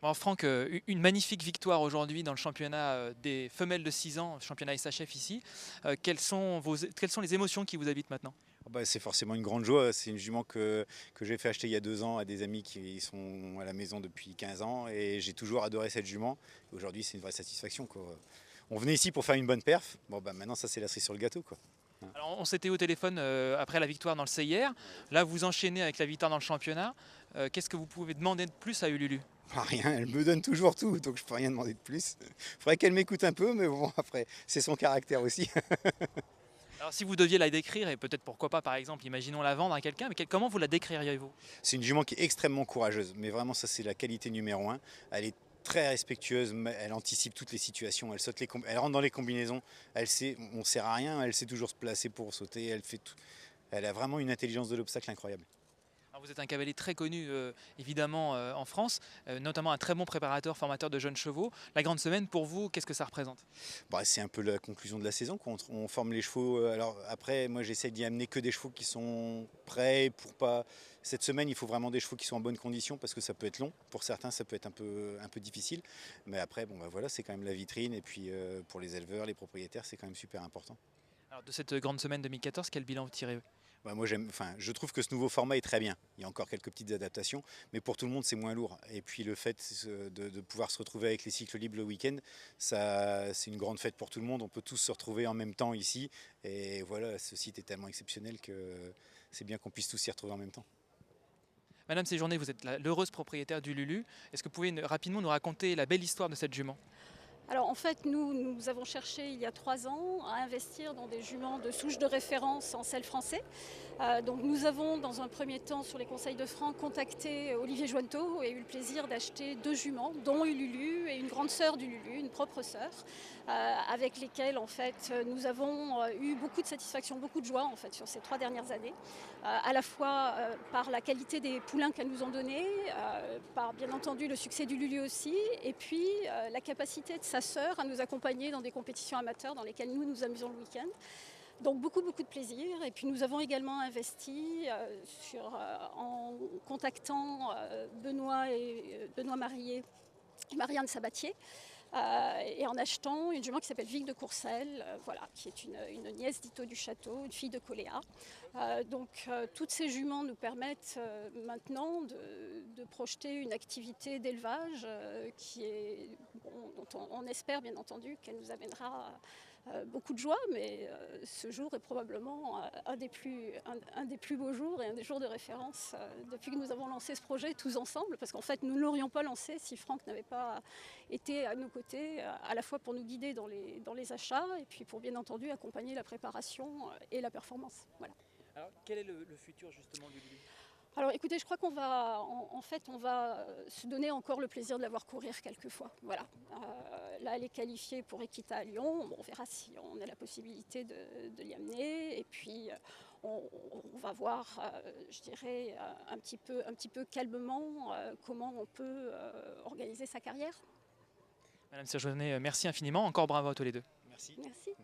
Bon, Franck, une magnifique victoire aujourd'hui dans le championnat des femelles de 6 ans, championnat SHF ici. Quelles sont les émotions qui vous habitent maintenant? Ah bah, c'est forcément une grande joie. C'est une jument que j'ai fait acheter il y a 2 ans à des amis qui sont à la maison depuis 15 ans et j'ai toujours adoré cette jument. Aujourd'hui, c'est une vraie satisfaction, quoi. On venait ici pour faire une bonne perf. Bon, bah, maintenant, ça, c'est la cerise sur le gâteau, quoi. Alors, on s'était au téléphone après la victoire dans le CIR. Là, vous enchaînez avec la victoire dans le championnat. Qu'est-ce que vous pouvez demander de plus à Ululu? Ah, rien, elle me donne toujours tout, donc je peux rien demander de plus. Faudrait qu'elle m'écoute un peu, mais bon, après, c'est son caractère aussi. Alors, si vous deviez la décrire, et peut-être pourquoi pas, par exemple, imaginons la vendre à quelqu'un, mais comment vous la décririez-vous? C'est une jument qui est extrêmement courageuse, mais vraiment, ça, c'est la qualité numéro un. Elle est très respectueuse, elle anticipe toutes les situations, elle rentre dans les combinaisons, elle sait, on sert à rien, elle sait toujours se placer pour sauter, elle fait tout. Elle a vraiment une intelligence de l'obstacle incroyable. Alors, vous êtes un cavalier très connu, évidemment, en France, notamment un très bon préparateur, formateur de jeunes chevaux. La grande semaine, pour vous, qu'est-ce que ça représente? Bah, c'est un peu la conclusion de la saison, quoi. On forme les chevaux. Alors après, moi j'essaie d'y amener que des chevaux qui sont prêts pour pas. Cette semaine, il faut vraiment des chevaux qui sont en bonne condition parce que ça peut être long. Pour certains, ça peut être un peu difficile. Mais après, bon, bah, voilà, c'est quand même la vitrine. Et puis pour les éleveurs, les propriétaires, c'est quand même super important. Alors, de cette grande semaine 2014, quel bilan vous tirez? Bah, moi, je trouve que ce nouveau format est très bien. Il y a encore quelques petites adaptations, mais pour tout le monde, c'est moins lourd. Et puis le fait de pouvoir se retrouver avec les cycles libres le week-end, c'est une grande fête pour tout le monde. On peut tous se retrouver en même temps ici. Et voilà, ce site est tellement exceptionnel que c'est bien qu'on puisse tous s'y retrouver en même temps. Madame Séjourné, vous êtes l'heureuse propriétaire du Lulu. Est-ce que vous pouvez rapidement nous raconter la belle histoire de cette jument? Alors en fait, nous avons cherché il y a 3 ans à investir dans des juments de souche de référence en sel français. Donc nous avons dans un premier temps, sur les conseils de Franck, contacté Olivier Jointeau et eu le plaisir d'acheter 2 juments, dont Ululu et une grande sœur d'Ululu, une propre sœur, avec lesquelles en fait nous avons eu beaucoup de satisfaction, beaucoup de joie en fait sur ces 3 dernières années, à la fois par la qualité des poulains qu'elles nous ont donnés, par bien entendu le succès d'Ululu aussi, et puis la capacité de sa sœur à nous accompagner dans des compétitions amateurs dans lesquelles nous nous amusons le week-end. Donc beaucoup de plaisir. Et puis nous avons également investi en contactant Benoît Marié et Marianne Sabatier, et en achetant une jument qui s'appelle Vic de Courcelles, voilà, qui est une nièce d'Ito du Château, une fille de Coléa. Toutes ces juments nous permettent maintenant de projeter une activité d'élevage dont on espère bien entendu qu'elle nous amènera beaucoup de joie, mais ce jour est probablement un des plus beaux jours et un des jours de référence depuis que nous avons lancé ce projet tous ensemble, parce qu'en fait nous ne l'aurions pas lancé si Franck n'avait pas été à nos côtés, à la fois pour nous guider dans les achats et puis pour bien entendu accompagner la préparation et la performance. Voilà. Alors, quel est le futur justement du Lulu? Alors écoutez, je crois qu'on va, on va se donner encore le plaisir de la voir courir quelques fois. Voilà. Là, elle est qualifiée pour Equita à Lyon. Bon, on verra si on a la possibilité de l'y amener. Et puis, on va voir, je dirais, un petit peu calmement comment on peut organiser sa carrière. Madame Séjourné, merci infiniment. Encore bravo à tous les deux. Merci. Merci.